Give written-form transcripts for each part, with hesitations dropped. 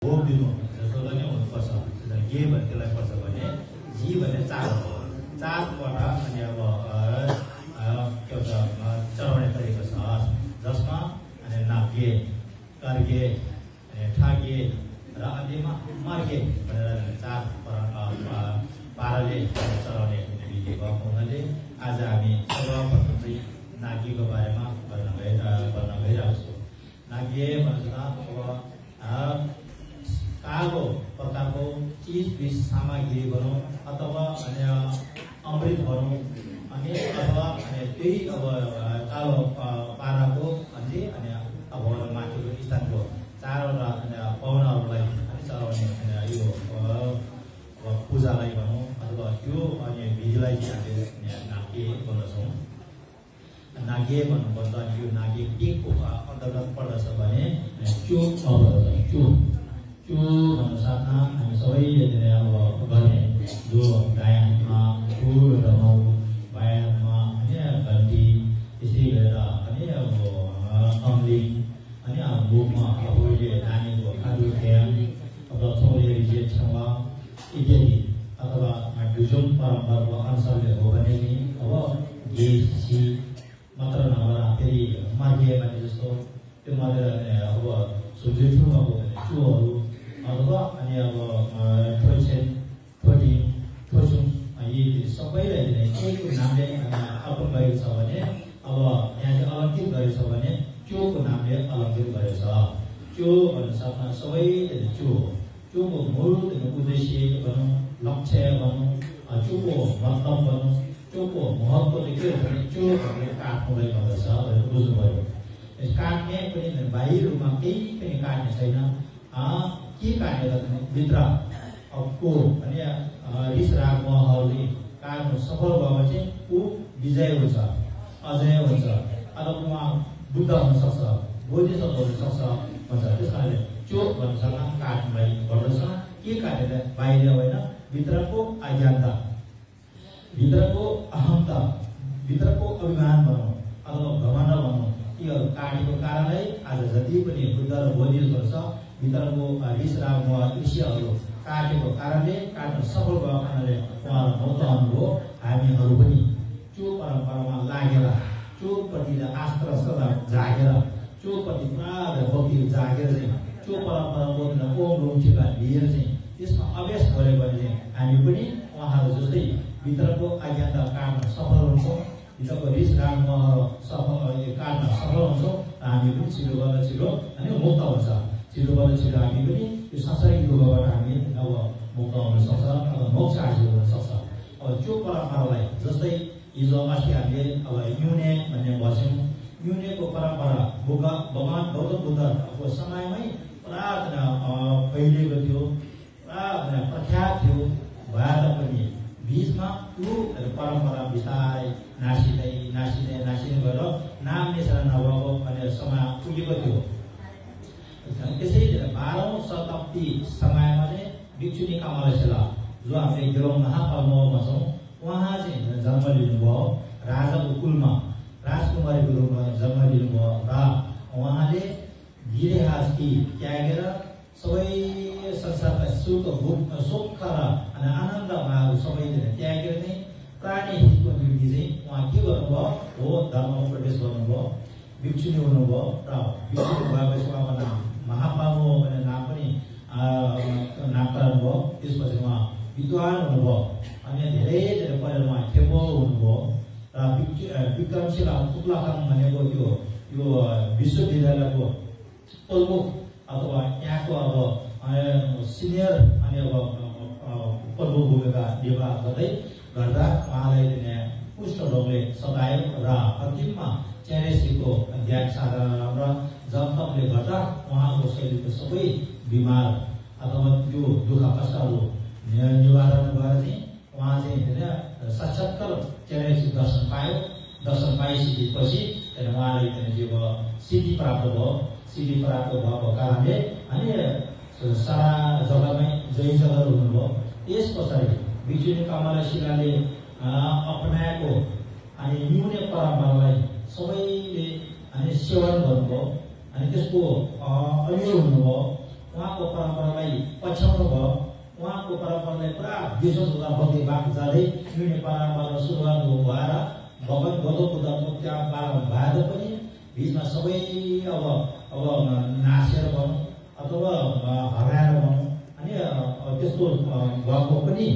भोग दिनु जस्तो पनि हुनुपर्छ के भन्नेलाई पर्छ भने जी भन्ने चार हो चारबाट अनि अब के भन्छ चढाउने तरिका छ जसमा अनि नागे कर्गे ठागे र अन्त्यमा मर्गे भनेर चार पाराले चढाउने विधि भएको हुनाले आज हामी सर्वप्रथम चाहिँ नागीको बारेमा भन्न गइरहेको छौँ। नागे भन्दा अब कालो प्रकारको चिज बिज सामग्री भनौँ अथवा अनि अमृत भनौँ अनि अथवा अनि त्यही अब कालो पाराको अनि अब माथिको स्थानको चारवटा अनि पाहुनाहरूलाई अनि चलाउने यो पूजालाई भनौँ अथवा त्यो अनि विधिलाई चाहिँ हामीले नागे भन्दछौँ। नागे भन्नुपर्दा यो नागे के को अन्तर्गत पर्दछ भने चोक पर्दछ। चोक भन्नु साथमा हामी सबैले अब गर्ने जो गायनमा फुल र मौ बायानमा अनि घन्टी त्यसै गरेर अनि अब अम्लिङ अनि अब मुखमा आफूले नानीको खाडु ख्याम अथवा छोरी जेठसँग इत्यादि अथवा जुन परम्पराको अनुसारले हो भने नि अब गेसी मात्र नभएर फेरि मार्गे भने जस्तो त्यो मारेर अब सुजेठु अब चुहरू अथवा अनि अब ठोसेन ठोटी ठोसुङ यी सबैलाई एकको नामले अर्पण गरेको छ भने अब यहाँ चाहिँ अलङ्कृत गरेको छ भने चोको नामले अलङ्कृत गरेको छ। चो भन्नु साथमा सबैले चोको मूल उद्देश्य भनौँ लक्ष्य भनौँ चोको मतलब भनौँ चोको महत्त्व चाहिँ के हो भने चो भन्ने काट्नुलाई भन्दछ भनेर बुझ्नुभयो। काट्ने पनि बाहिर रूपमा केही पनि काट्ने छैन के काटेर भित्र को अनि रिस राग महलले काट्नु सफल भयो भने चाहिँ ऊ विजय हुन्छ अजय हुन्छ अथवा उहाँ बुद्ध हुन सक्छ बोधिसत्व हुन सक्छ भन्छ। त्यस कारणले चोक भन्नुसँग काट्नुलाई भन्दछ। के काटेर बाहिर होइन भित्रको अज्ञानता भित्रको अहमता भित्रको अभिमान भनौँ अथवा घमण्ड भनौँ यो काटेको कारणले आज जति पनि बुद्ध र बोधिसत्व छ भित्रको रिस राग ईर्ष्याहरू काटेको कारणले काट्न सफल भएको कारणले उहाँहरू मौत आउनुभयो। हामीहरू पनि चो परम्परामा लागेर चोप्रति आस्था सदा जागेर चोप्रति पुरा भक्ति जागेर चाहिँ चो परम्पराको ओम रुम्ठीका लिएर चाहिँ त्यसमा अभ्यास गऱ्यो भने चाहिँ हामी पनि उहाँहरू जस्तै भित्रको अज्ञानता काट्न सफल हुन्छौँ भित्रको रिस राग काट्न सफल हुन्छौँ र हामी पनि छिटोभन्दा छिटो अनि मुक्त हुन्छ। छिटोभन्दा छिटो हामी पनि यो सांसारिक दुःखबाट हामी अब मुक्त हुन सक्छ अब मोक्ष हासिल हुन सक्छ। अब चो परम्परालाई जस्तै हिजो अस्ति हामीले अब युने भन्ने बस्यौँ युनेको परम्परा भगवान गौतम बुद्धको समयमै पुरा फैलिएको थियो पुरा प्रख्यात थियो भए तापनि बिचमा त्यो परम्परा बिस्तारै नासिँदै गएर नाम निशाना नभएको भने समय पुगेको थियो। त्यसै 12औं शताब्दी समयमा चाहिँ भिक्षुनी कामलेश्वला जो हामीले गेलौँ महापल्म भन्छौँ उहाँ चाहिँ जन्म लिनुभयो राजाको कुलमा राजकुमारीको रूपमा जन्म लिनुभयो र उहाँले गिरेहास्ती त्यागेर सबै संसारका सुख र आनन्दमा सबैले त्यागेर नै प्राणी हितको निम्ति चाहिँ उहाँ के गर्नुभयो हो धर्ममा प्रवेश गर्नुभयो भिक्षुनी हुनुभयो र भिक्षुनी भएपछि उहाँको नाम महापामो भन्ने नाम पनि नामकरण भयो। त्यसपछि उहाँ विद्वान हुनुभयो अनि धेरै पढेर उहाँ खेपो हुनुभयो र विक्रमशिला तुक्लाखाङ भनेको यो विश्वविद्यालयको प्रमुख अथवा यहाँको अब सिनियर अनि अब प्रमुख भूमिका निर्वाह गर्दा उहाँलाई पुष्ट रोगले सतायो र अन्तिममा च्यारेसीको ध्यान साधना र जपतपले गर्दा उहाँको शरीरको सबै बिमार अथवा त्यो दुःख कष्टहरू निवारण गरेर चाहिँ उहाँ चाहिँ साक्षात्कार च्यारेसी दर्शन पायो। दर्शन पाइसकेपछि उहाँलाई जब सिद्धि प्राप्त भयो सिद्धि प्राप्त भएको कारणले अनि सारा जग्गामै जय जगत हुनुभयो। त्यस पछाडि भिक्षुनी कामलेश्वलाले अपनाएको अनि न्यूने परम्परालाई सबैले अनि सेवन गर्नुभयो अनि त्यसको अलियो हुनुभयो उहाँको परम्परालाई पछ्याउनु भयो उहाँको परम्परालाई पुरा विश्वास हुँदा भक्ति बाँकी जाँदै मिल्ने परम्परा सुरुवात भएर भगवान गौतम बुद्धको त्यहाँ पालन भएर पनि बिचमा सबै अब नासेर भनौँ अथवा हराएर भनौँ अनि त्यस्तो भएको पनि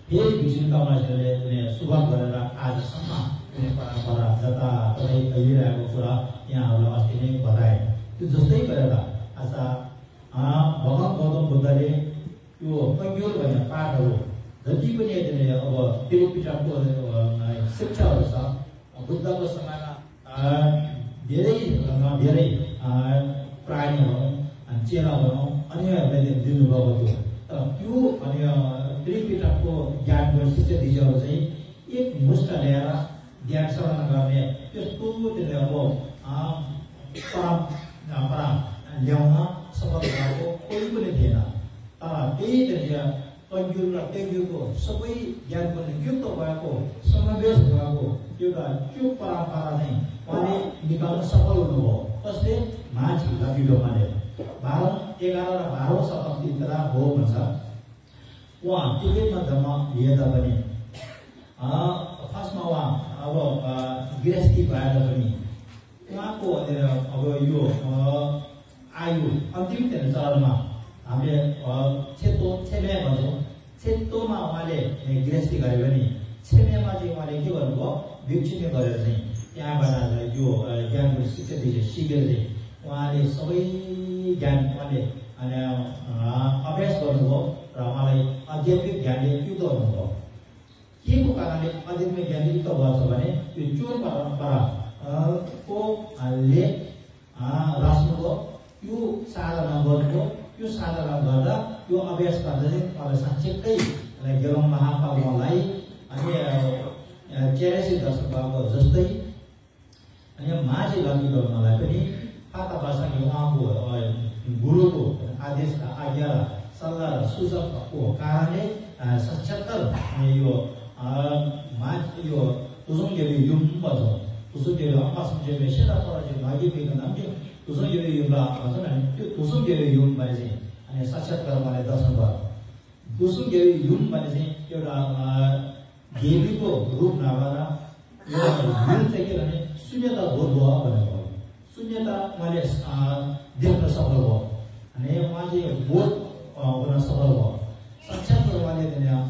फेरि विष्णुका मान्छेहरूले सुरुवात गरेर आजसम्म कुनै परम्परा जताततै फैलिरहेको कुरा यहाँहरूलाई अस्ति नै बताए त्यो जस्तै गरेर आज भगवान गौतम बुद्धले यो कैक्योर भन्ने पाठहरू जति पनि अब त्रिपिटकको शिक्षाहरू छ बुद्धको समयमा धेरै प्राणी भनौँ चेला भनौँ अन्यहरूले दिनुभएको थियो तर त्यो अनि त्रिपिटकको ज्ञानको शिक्षा दिजहरू चाहिँ एक मुष्ट ल्याएर ज्ञान श्रवण गर्ने त्यस्तो परम्परा ल्याउन सफल भएको कोही पनि थिएन तर त्यही कैक्योर र कैक्योरको सबै ज्ञानको युक्त भएको समावेश भएको एउटा त्यो परम्परा चाहिँ उहाँले निकाल्न सफल हुनुभयो कसले माझी लकिडोमाले 11 र 12औं शताब्दीतिर हो भन्छ उहाँ तिब्बतमा धर्म लिएता पनि फर्स्टमा उहाँ अब गृहस्थी भएर पनि उहाँको अब यो आयु अन्तिम चरणमा हामीले छेमे भन्छौँ छेतोमा उहाँले गृहस्थी गरे पनि छेमेमा चाहिँ उहाँले के गर्नुभयो भिक्षुनी गरेर चाहिँ त्यहाँबाट यो ज्ञानको शिक्षा सिकेर चाहिँ उहाँले सबै ज्ञान उहाँले अभ्यास गर्नुभयो र उहाँलाई आध्यात्मिक ज्ञानले युक्त हुनुभयो के को कारणले आध्यात्मिक ज्ञान युक्त भएको छ भने यो चोर परम्पराको ले रच्नुभयो यो साधना गर्नुभयो यो साधना गर्दा यो अभ्यास गर्दा चाहिँ अब साँच्चै गेलौँ महाकाललाई अनि 84 दशक भएको जस्तै अनि माझी लकिडोमालाई पनि फाटा भाषाले उहाँको गुरुको आदेश आज्ञा सल्लाह र सुझावको कारणले 77 यो तुसुङगेली युम भन्छौँ तुसुङगेली अपासुङगेली सेता परजे भागी पेको नाम के तुसुङगेली युमला भन्छ नि त्यो तुसुङगेली युम भने चाहिँ अनि साक्षात्कार उहाँले दर्शन भयो तुसुङगेली युम भने चाहिँ एउटा देवीको रूप नभएर एउटा युम चाहिँ के भने शून्यता बोध भयो भनेको शून्यता उहाँले देख्न सफल भयो अनि उहाँ चाहिँ बोध गर्न सफल भयो साक्षात्कार उहाँले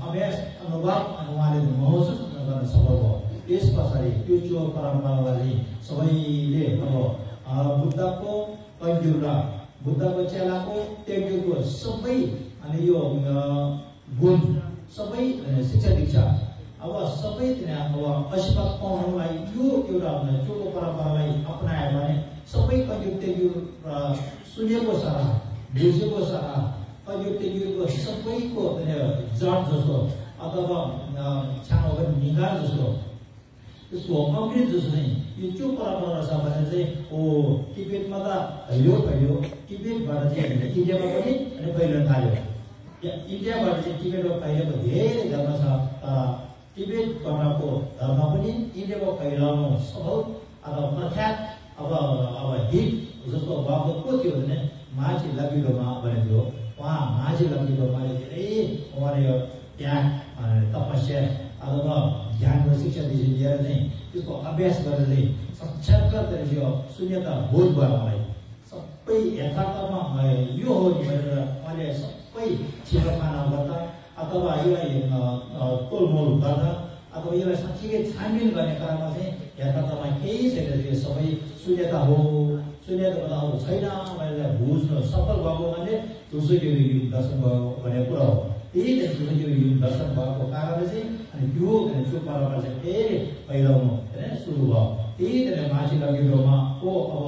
अभ्यास अनुभव अनि उहाँले महसुस गर्न सफल भयो यस पछाडि त्यो चोर परम्परालाई सबैले अब बुद्धको कैक्योर र बुद्धको चेलाको कैक्योरको सबै अनि यो गुण सबै शिक्षा दीक्षा अब सबै अब आशीर्वाद पाउनलाई यो एउटा चोरको परम्परालाई अपनायो भने सबै कैक्योर सुनेको सराह बुझेको सराह कैक्योरको सबैको जड जस्तो अथवा छानो निगार जस्तो त्यसको कम्प्लिट जस्तो चाहिँ यो चो परम्परा छ भने चाहिँ टिबेटमा त फैल्यो टिबेटबाट चाहिँ इन्डियामा पनि अनि फैलिन थाल्यो इन्डियाबाट चाहिँ टिबेटमा फैलिएको धेरै धर्म छ तर टिबेटको धर्म पनि इन्डियामा फैलाउनु सफल अथवा प्रख्यात अब हिट जस्तो भएको को थियो भने माझी लकिडोमा भनेको उहाँ माझी लकिडोमाले धेरै उहाँले त्याग तपस्या अथवा ज्ञानको शिक्षा लिएर चाहिँ त्यसको अभ्यास गरेर चाहिँ साक्षात्कार यो शून्यता बोध भयो मलाई सबै यथार्थमा यो हो भनेर उहाँले सबै छिटोपाना गर्दा अथवा यसलाई तोलमोल गर्दा अथवा यसलाई साँच्चै छानबिन गर्ने क्रममा चाहिँ यथार्थमा केही छैन त्यो सबै शून्यता हो शून्यता भन्दा अरू छैन भनेर बुझ्न सफल भएको उहाँले तुसुङगेली युग दर्शन भयो भन्ने कुरा हो त्यही तुसुङगेली युग दर्शन भएको कारणले चाहिँ अनि त्यो परम्परा चाहिँ फेरि फैलाउनु सुरु भयो त्यही माझी लकिडोमा को अब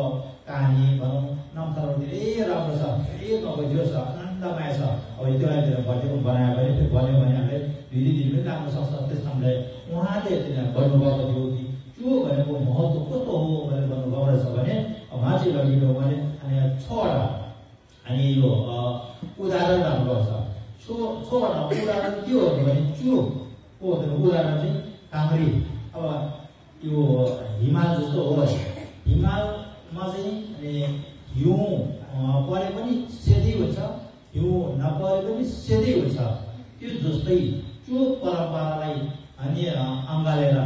कहानी भनौँ नामथरहरू धेरै राम्रो छ धेरै अब जो छ आनन्दमय छ अब त्यसलाई भनिएको बनायो भने फेरि भन्यो भने हामीले दिदी पनि राम्रो सक्छ त्यस कारणले उहाँले गर्नुभएको थियो कि त्यो भनेको महत्त्व कस्तो हो भनेर भन्नुभएको रहेछ भने माझी लकिडोमाले अनि 6वटा अनि यो उदाहरण राख्नुपर्छ 6वटा उदाहरण के हो भने चुको उदाहरण चाहिँ काङ्ग्री अब यो हिमाल जस्तो हो हिमालमा चाहिँ हिउँ परे पनि सेदै हुन्छ, हिउँ नपरे पनि सेदै हुन्छ। त्यो जस्तै त्यो परम्परालाई हामी अँगालेर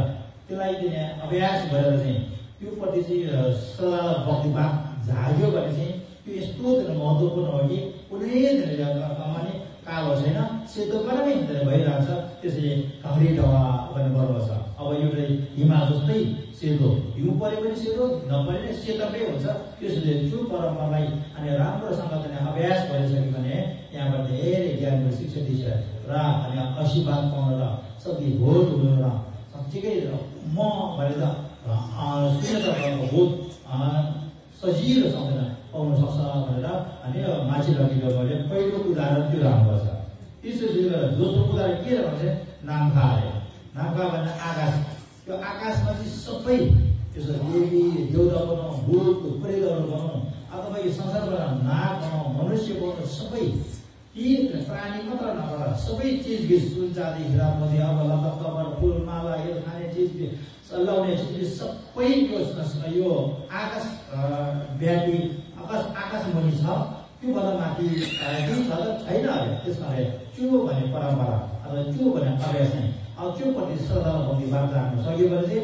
त्यसलाई चाहिँ अभ्यास गरेर चाहिँ त्योप्रति चाहिँ सदा भक्तिभाव जाग्यो भने चाहिँ त्यो यस्तो महत्त्वपूर्ण हो कि कुनै माने कालो छैन, सेतो पनि भइरहेछ। त्यसरी काङ्ग्री ढवा पनि गर्नुपर्छ। अब यो हिमा जस्तै सेतो, हिउँ परे पनि सेतो, नपरे पनि सेतोकै हुन्छ। त्यसले त्यो परम्परालाई अनि राम्रोसँग अभ्यास गरिसक्यो भने त्यहाँबाट धेरै ज्ञानको शिक्षा दिन्छ र अनि आशीर्वाद पाउन र शक्ति भोट हुनु र साँच्चीकै म भनेर सुनेर बहुत सजिलोसँग पाउन सक्छ भनेर अनि मान्छे लगेको मैले पहिलो उदाहरण त्यो राख्नुपर्छ। त्यसपछि दोस्रो उदाहरण के भन्छ, नाम्खा अरे। नाम्खा भन्दा आकाश, त्यो आकाशमा चाहिँ सबै त्यसो देवी देउता बनाऊ, भूत प्रेतहरू बनाऊ अथवा यो संसारबाट नाग बनाऊ, मनुष्य बनाऊ, सबै यी प्राणी मात्र नभएर सबै चिजबिज सुनचाँदी हिरा मोती अब लकबर फुलमाला यो खाने चिज चलाउने चिज सबै यो आकाश व्यापी आकाश मुनि छ। त्योभन्दा माथि केही छ त छैन अरे। त्यसकारण त्यो भन्ने परम्परा अथवा त्यो भन्ने अभ्यास नै अब त्योप्रति श्रद्धा भक्ति भाव राख्न सक्यो भने चाहिँ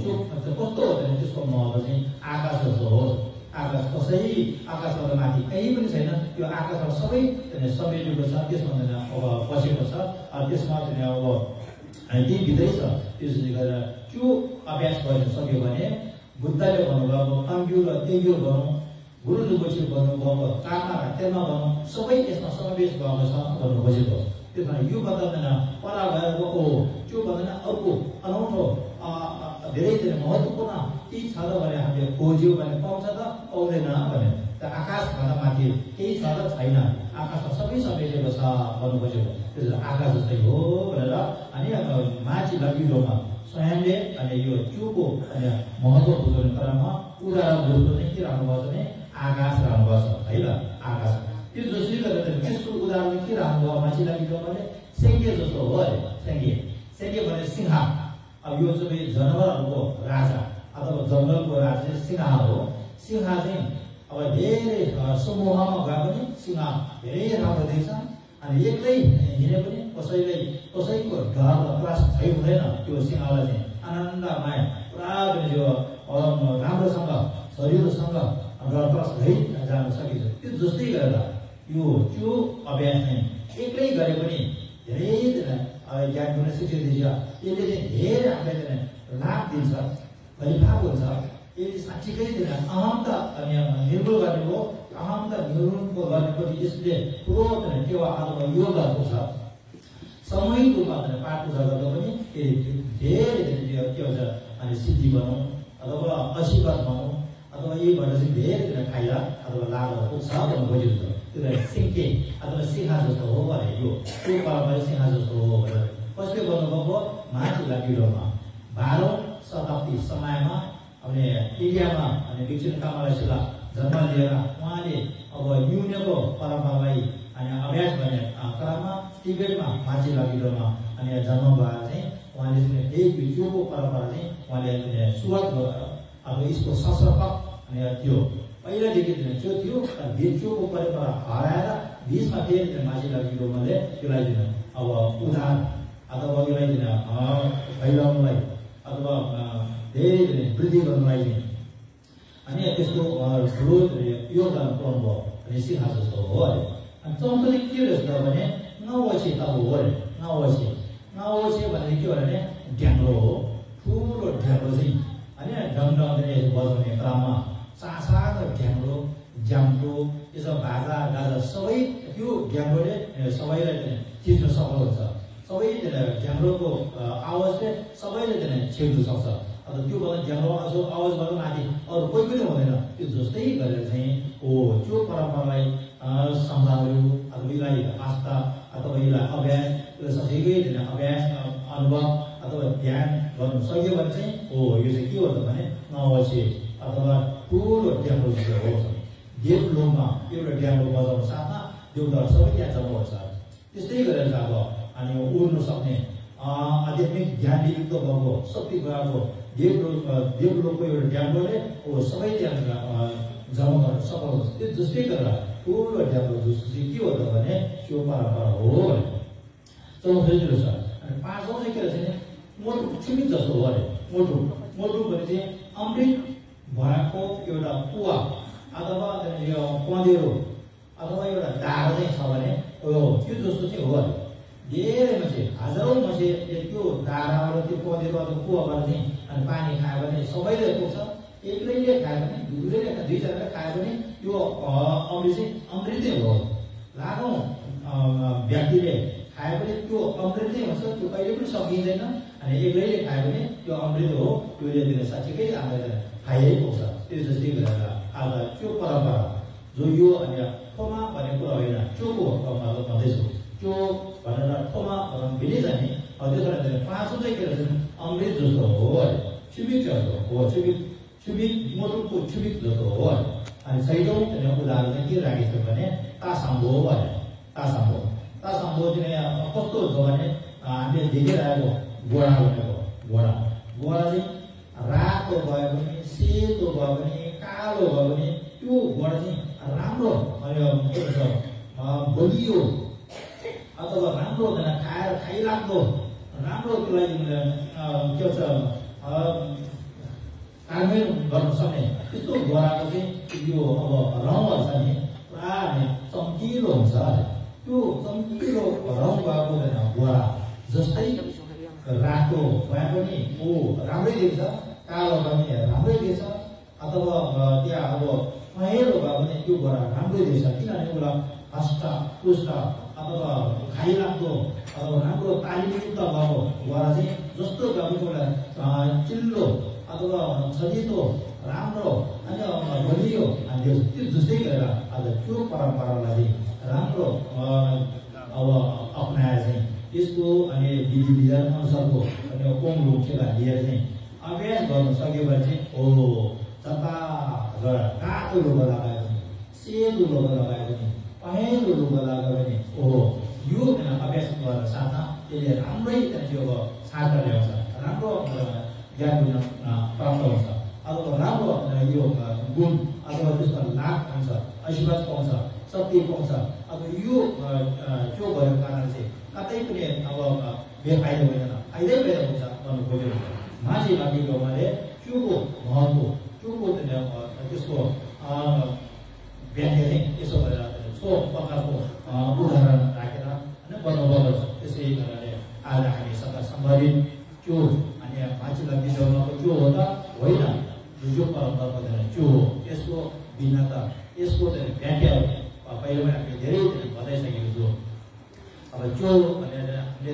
त्यो कस्तो हो भने त्यसको महत्त्व चाहिँ आकाश जस्तो हो। आकाश आकाशभन्दा माथि कहीँ पनि छैन, त्यो आकाशमा सबै समेटेको छ। त्यसमा अब बसेको छ, त्यसमा अब भित्रै छ। त्यसले गर्दा त्यो अभ्यास गर्न सक्यो भने बुद्धले भन्नुभएको अङ्ग्युल तेङ्ग्युल गरौँ, गुरु रुबोची भन्नुभएको कामा तेलमा गरौँ, सबै यसमा समावेश भएको छ भन्नु खोजेको। त्यसमा यो बताउँदैन परा भएको हो, त्यो भन्दैन अर्को अनौठो धेरै महत्त्वपूर्ण केही छ र भने हामीले खोज्यौँ भने पाउँछ त पाउँदैन भने त आकाशभन्दा माथि केही छ र छैन, आकाशमा सबै समेटेको छ भन्नु खोजेको। त्यसो आकाश जस्तै हो भनेर अनि माथि लगिलोमा स्वयंले अनि यो त्योको अनि महत्त्व बुझाउने क्रममा उदाहरण जस्तो चाहिँ के राख्नुभएको छ भने आकाश राख्नुभएको छ है ल। आकाश त्यो जसले गर्दा त्यसको उदाहरण के राख्नुभयो माथि लगिलो भने सेङ्गे जस्तो हो अरे। सेङ्गे भने सिंह। अब यो सबै जनावरहरूको राजा अथवा जङ्गलको राजा चाहिँ सिंह हो। सिंह चाहिँ अब धेरै समूहमा गए पनि सिंह धेरै राम्रो देख्छ। अनि एक्लै हिँडे पनि कसैको डर र त्रास छै हुँदैन। त्यो सिंहलाई चाहिँ आनन्दमय पुरा यो राम्रोसँग शरीरसँग डर त्रास रहित जान सकिन्छ। त्यो जस्तै गरेर त्यो अभ्यास चाहिँ एक्लै गरे पनि धेरै ज्ञान गर्न शिक्षा दिन्छ। यसले चाहिँ धेरै हामीलाई लाभ दिन्छ, फलिभाग हुन्छ। यसले साँच्चीकै अहमता अनि निर्मूल गर्ने हो। अहमता निर्मूलको गर्नेपछि यसले ठुलो टेवा अथवा योगहरूको छ। सामूहिक रूपमा पाठ पूजा गर्दा पनि धेरै के भन्छ अनि सिद्धि भनौँ अथवा आशीर्वाद भनौँ अथवा यहीबाट चाहिँ धेरै फाइदा अथवा लाभहरू पुग्छ भन्नु खोजिन्छ। त्यो सिङ्के अथवा सिंह जस्तो हो भने यो त्यो परम्परा सिंह जस्तो हो भनेर कसले गर्नुभएको माथि लागिरोमा 12औं शताब्दी समयमा अनि इन्डियामा अनि दक्षिण कामराशिला जन्म लिएर उहाँले अब युनेको परम्परालाई अनि अभ्यास गर्ने क्रममा तिब्बतमा माथि लागिरोमा अनि जन्म भएर चाहिँ उहाँले चाहिँ यही विश्वको परम्परा चाहिँ उहाँले सुरुवात अब यसको संस्थापक अनि त्यो पहिलादेखि त्यो थियो। भित्रको परम्परा हराएर बिचमा फेरि माथि लागिरोमाले त्यसलाई अब उदाहरण अथवा यसलाई फैलाउनुलाई अथवा धेरै वृद्धि गर्नुलाई अनि त्यसको ठुलो योगदान पुऱ्याउनु भयो भने सिंह जस्तो हो अरे। अनि चौथो चाहिँ के रहेछ भने नवछे तब हो अरे। नवछे भने के हो भने ढ्याङ्ग्रो हो, ठुलो ढ्याङ्ग्रो चाहिँ होइन ढङढङले बजाउने क्रममा सानो ढ्याङ्ग्रो ज्याम्रो यसो भाजा गाजा सबै त्यो ढ्याङ्ग्रोले सबैलाई चिर्न सक्नु हुन्छ। सबै ढ्याङ्ग्रोको आवाजले सबैले छेड्नु सक्छ। अन्त त्यो भन्दा ढ्याङ्ग्रो आवाजबाट माथि अरू कोही पनि हुँदैन। त्यो जस्तै गरेर चाहिँ त्यो परम्परालाई सम्हाल्यो अथवा यसलाई आस्था अथवा यसलाई अभ्यास सधैँकै अभ्यास अनुभव अथवा ध्यान गर्नु सक्यो भने चाहिँ यो चाहिँ के हो त भने नवछे अथवा ठुलो ढ्याङ्ग्रो हो। देवलोकमा एउटा ढ्याङ्ग्रो बजाउनु साथमा देवताहरू सबै त्यहाँ जम्मा हुन्छ। त्यस्तै गरेर अब अनि उड्नु सक्ने आध्यात्मिक ज्ञानले युक्त भएको शक्ति गएको देवलोकको एउटा ढ्याङ्ग्रोले सबै त्यहाँ जन्म गर्न सफल हुन्छ। त्यो जस्तै गरेर ठुलो डेभलप जस्तो चाहिँ के हो त भने त्यो परम्परा हो भने चौथो छ। अनि पाँचौँ चाहिँ के रहेछ भने मोटु छिमिक जस्तो हो अरे मोटु मोटु भने चाहिँ अमृत भएको एउटा कुवा अथवा यो पँधेरो अथवा एउटा दार चाहिँ छ भने हो त्यो जस्तो चाहिँ हो अरे। धेरै मान्छे हजारौँ मान्छे त्यो धाराबाट त्यो पँधेरोबाट कुवाबाट चाहिँ अनि पानी खायो भने सबैले पुग्छ। एक्लैले खायो भने दुईले दुईजनाले खायो भने त्यो अमृत चाहिँ अमृतै हो। लाखौँ व्यक्तिले खायो भने त्यो अमृतै हुन्छ, त्यो कहिले पनि सकिँदैन। अनि एक्लैले खायो भने त्यो अमृत हो, त्यो साँच्चीकै हामीलाई खाइै पुग्छ। त्यो जस्तै गरेर आज त्यो परम्परा जो यो अनि ठोमा भन्ने कुरा होइन, चोको भन्दैछु। त्यो भनेर ठोमा भिनै जाने त्यो कारण पाँचौँ चाहिँ के रहेछ अमृत जस्तो हो अरे, छिबिक जस्तो हो, छिबिक मोटुको छिबिक जस्तो हो अरे। अनि छैटौँ उदाहरण चाहिँ के राखेको छ भने तासाम्बो हो अरे। तासाम्बो चाहिँ कस्तो छ भने हामीले देखिरहेको गोडा भनेको गोडा चाहिँ रातो भयो भने सेतो भयो भने कालो भयो भने त्यो गोडा चाहिँ राम्रो के भन्छ बलियो अथवा राम्रो हुँदैन, खाइलाग्दो राम्रो त्यसलाई के भन्छ कार्यान्वयन गर्न सक्ने त्यस्तो गोडाको चाहिँ यो अब रङहरू छ नि पुरा चम्किलो हुन्छ। त्यो चम्किलो रङ भएको गोडा जस्तै रातो भए पनि राम्रै देख्छ, कालो पनि राम्रै देख्छ, अथवा त्यहाँ अब पहेँलो भयो भने त्यो गोडा राम्रै देख्छ। किनभने उसलाई हष्टपुष्ट अथवा खाइलाग्दो अथवा राम्रो तालिमयुक्त भएको गोडा चाहिँ जस्तो भए पनि उसलाई चिल्लो अथवा सजिलो राम्रो अनि बलियो अनि त्यो जस्तै गरेर आज त्यो परम्परालाई राम्रो अब अपनाएर चाहिँ त्यसको अनि विधि विधान अनुसारको अनि कोमलो खेला लिएर चाहिँ अभ्यास गर्न सक्यो भने चाहिँ जता कालो लुगा लगायो भने सेतो लुगा लगायो भने पहेँलो लुगा लगायो भने यो अभ्यास गर्न साथमा त्यसले राम्रै त्यो छात्र ल्याउँछ, राम्रो ज्ञान प्राप्त हुन्छ अथवा राम्रो यो गुण अथवा त्यसमा लाभ पाउँछ, आशीर्वाद पाउँछ, शक्ति पाउँछ। अब यो त्यो भएको कारण चाहिँ कतै पनि अब बेफाइदा हुँदैन, फाइदै फाइदा हुन्छ भन्नु खोज्यो भने मान्छे लागेको उहाँले त्योको महत्त्व त्योको त्यसको व्याख्या चाहिँ यसो गरेर सो प्रकारको उदाहरण राखेर होइन बनाउनु त्यसै कारणले आज हामी सदा सम्बन्धित त्यो अनि मान्छेलाई बिजाउनको त्यो हो त होइन, जो परम्परा भन्दैन त्यो हो। यसको भिन्नता यसको व्याख्या पहिला पनि हामीले धेरै बताइसकेको छु। अब जो भनेर हामीले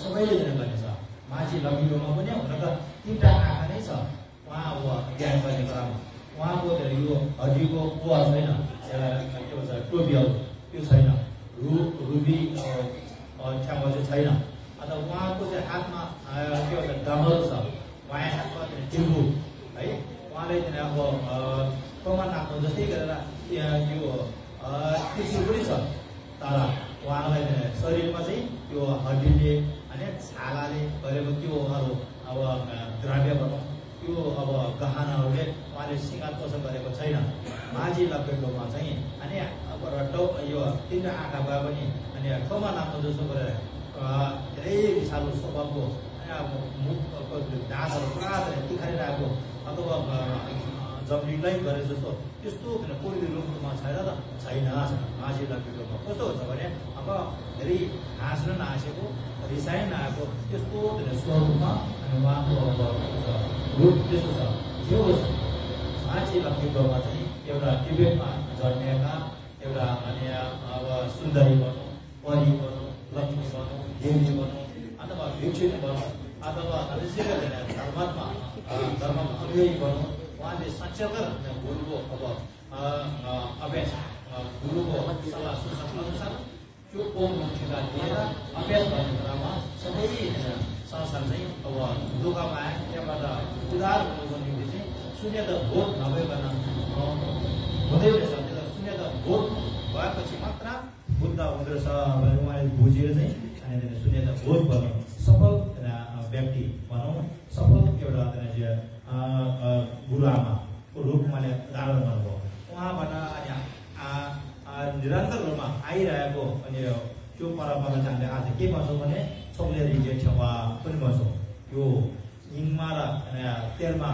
सबैले गर्ने छ। मान्छे लगिरोमा पनि हुन त तिनवटा आँखा नै छ, उहाँ अब ज्ञान गर्ने क्रममा उहाँको यो हड्डीको कुवा छैन, के भन्छ टोपियल त्यो छैन, रुबी छ्यामा चाहिँ छैन, अन्त उहाँको चाहिँ हातमा के भन्छ डमरू छ, बायाँ हातमा टिम्बु है, उहाँले अब कमान नाच्नु जस्तै गरेर यो त्रिशुल पनि छ, तर उहाँलाई शरीरमा चाहिँ त्यो हड्डीले अनि छालाले गरेको त्यो अरू अब द्रव्य भनौँ त्यो अब गहनाहरूले उहाँले सिँगार पोषण गरेको छैन। माझी लपेटोमा चाहिँ अनि अब यो तिनवटा आँखा भए पनि अनि ठाउँमा नाप्नु जस्तो गरेर धेरै विषालु स्वभावको अनि अब मुखको दाँतहरू पुरा तिखारिरहेको अथवा जम्लीलाई गरे जस्तो त्यस्तो पूर्वी रूपमा छैन त छैन। माझी लपेटोमा कस्तो हुन्छ भने अब धेरै हाँस्न नहाँसेको रिसाइ नआएको त्यस्तो स्वरूपमा अनि उहाँको रूप त्यस्तो छ। त्यो माझी लपेटोमा चाहिँ एउटा टिबेटमा जन्मिएका एउटा अनि अब सुन्दरी भनौँ, परी भनौँ, लक्ष्मी भनौँ, देवी भनौँ अथवा भिक्षुनी भनौँ अथवा धर्ममा अनुयायी भनौँ, उहाँले सचेतन गुरुको अब अभ्यास गुरुको सल्लाह सुझाव अनुसार त्यो ओम मुक्तिका लिएर अभ्यास गर्ने क्रममा सबै संसार चाहिँ अब दुःख पाए। त्यहाँबाट उद्धार हुनुको निम्ति चाहिँ शून्य त भोग नभइकन हुँदै रहेछ, शून्य त भोग भएपछि मात्र बुद्ध हुँदो रहेछ भनेर उहाँले बुझेर चाहिँ अनि शून्य त भोग गर्नु सफल व्यक्ति भनौँ, सफल एउटा गुरु आमा रूपमा धारण गर्नुभयो उहाँबाट अनि निरन्तर रूपमा आइरहेको अनि त्यो परम्परा चाहिँ हामीले आज के भन्छौँ भने छोक्ले रिजे छेवा पनि भन्छौँ यो इङमा र तेलमा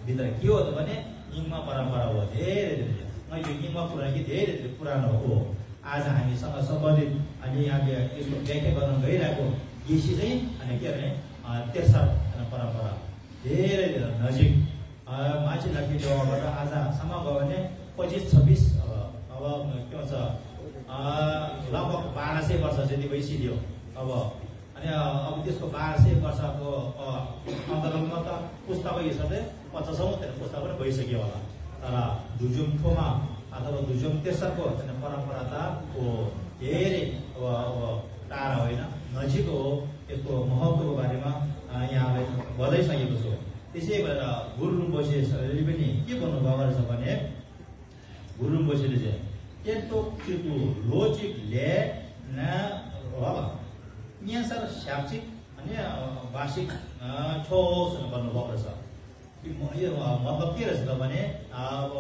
भित्र के हो त भने इङमा परम्परा हो धेरै यो इङमा पुरानो कि धेरै पुरानो हो आज हामीसँग सम्बन्धित अनि हामीले यसको व्याख्या गर्न गइरहेको गेसी चाहिँ अनि के भने तेस्रो परम्परा धेरै नजिक मान्छे लक्ष्मी देवाबाट आजसम्म गयो भने 25-26 अब के भन्छ लगभग 1200 वर्ष जति भइसक्यो अब अनि अब त्यसको 1200 वर्षको अन्तर्गतमा त पुस्तकको हिसाबले 50औं पुस्तक पनि भइसक्यो होला तर दुजुम ठोमा अथवा दुजुम तेस्रोको परम्परा त हो धेरै अब टाढा होइन नजिक हो यसको महत्त्वको बारेमा यहाँलाई बताइसकेको छु त्यसै भएर गुरु रिम्पोछेले पनि के भन्नुभएको रहेछ भने गुरु रिम्पोछेले चाहिँ तेन्टोक चितु लोचिक ले न न्यासर शाब्चिक अनि वार्षिक छोस भन्नुभएको रहेछ यो मतलब के रहेछ त भने अब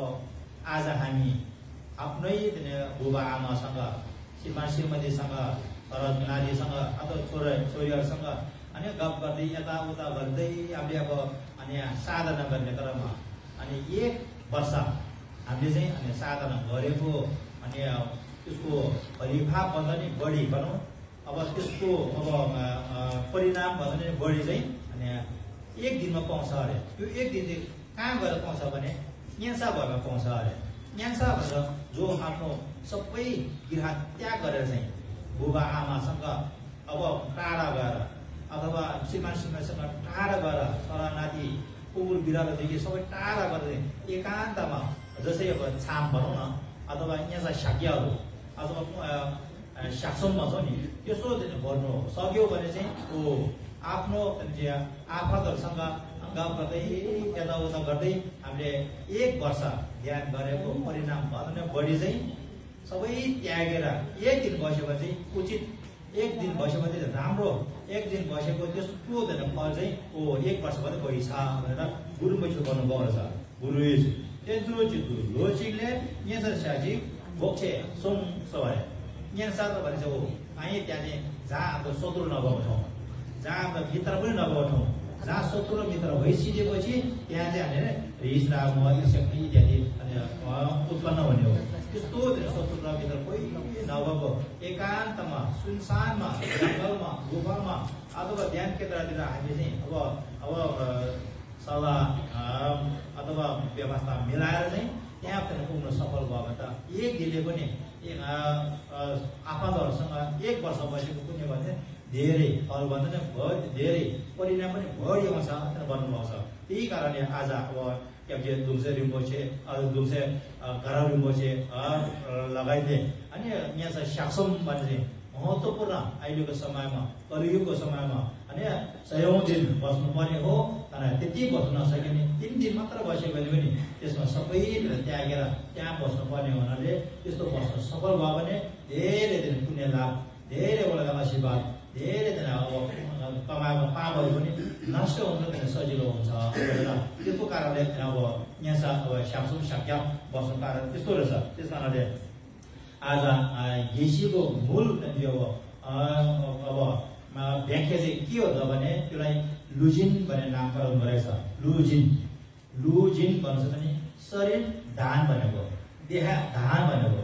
आज हामी आफ्नै बुबा आमासँग श्रीमान श्रीमतीसँग छोरा नारीसँग अथवा छोरीहरूसँग अनि गफ गर्दै यताउता गर्दै हामीले अब अनि साधना गर्ने क्रममा अनि 1 वर्ष हामीले चाहिँ अनि साधना गरेको अनि त्यसको फलिफा भन्दा नि बढी भनौँ अब त्यसको अब परिणाम भन्दा नि बढी चाहिँ अनि 1 दिनमा पाउँछ अरे त्यो 1 दिन चाहिँ कहाँ गएर पाउँछ भने न्यासा भएर पाउँछ अरे न्यासा भनेर जो आफ्नो सबै गृह त्याग गरेर चाहिँ बुबा आमासँग अब टाढा गएर अथवा श्रीमान श्रीमतीसँग टाढा गएर छोरा नाति कुकुर बिरालोदेखि सबै टाढा गरेर एकान्तमा जस्तै अब छाम भनौँ न अथवा यहाँ शाक्यहरू अथवा साक्सम भन्छौँ नि त्यसो गर्नु सक्यो भने चाहिँ आफ्नो आफन्तहरूसँग गफ गर्दै यताउता गर्दै हामीले 1 वर्ष ध्यान गरेको परिणाम भन्दा बढी चाहिँ सबै त्यागेर 1 दिन बस्यो भने चाहिँ उचित 1 दिन बस्यो भने राम्रो 1 दिन बसेको त्यसको फल चाहिँ 1 वर्ष पनि बढी छ भनेर गुरु मैछु भन्नुभएको रहेछ गुरु तेन्द्रो चितु लोचिकले यहाँ साजी बोक्छे सोङ सवाय यहाँ साथ भने चाहिँ आएँ त्यहाँ चाहिँ जहाँ हाम्रो शत्रु नभएको ठाउँ जहाँ हाम्रो मित्र पनि नभएको ठाउँ जहाँ शत्रु र मित्र भइसकेपछि त्यहाँ चाहिँ हामीले रिस राग इत्यादि उत्पन्न हुने हो त्यस्तो शत्रु र मित्र कोही नभएको एकान्तमा सुनसानमा जङ्गलमा गुफामा अथवा ध्यान केन्द्रतिर हामी चाहिँ अब सल्लाह अथवा व्यवस्था मिलाएर चाहिँ त्यहाँ पनि पुग्न सफल भयो भने त 1 दिनले पनि आफन्तहरूसँग 1 वर्ष बसेको पुण्य भने धेरै फलभन्दा पनि धेरै परिणाम पनि बढी आउँछ भन्नुभएको छ त्यही कारणले आज अब दुम्से रिम्पोछे दुम्से घरा रिम्पोछे लगाइदिए अनि यहाँ चाहिँ साक्सम भन्ने चाहिँ महत्त्वपूर्ण अहिलेको समयमा कलियुगको समयमा अनि 100औं दिन बस्नुपर्ने हो तर त्यति बस्न नसकिने 3 दिन मात्र बस्यो भने पनि त्यसमा सबै त्यागेर त्यहाँ बस्नुपर्ने हुनाले त्यस्तो बस्न सफल भयो भने धेरै दिन पुण्य लाभ धेरैवटा आशीर्वाद धेरै दिन अब कमाएको पापहरू पनि नष्ट हुन सजिलो हुन्छ त्यसको कारणले अब यहाँ अब स्याक्सुम साक्या बस्नु कारण त्यस्तो रहेछ त्यस कारणले आज गेसीको मूल यो अब व्याख्या चाहिँ के हो त भने त्यसलाई लुजिन भन्ने नामकरण गरेछ लुजिन भन्छ भने शरीर धान भनेको देह धान भनेको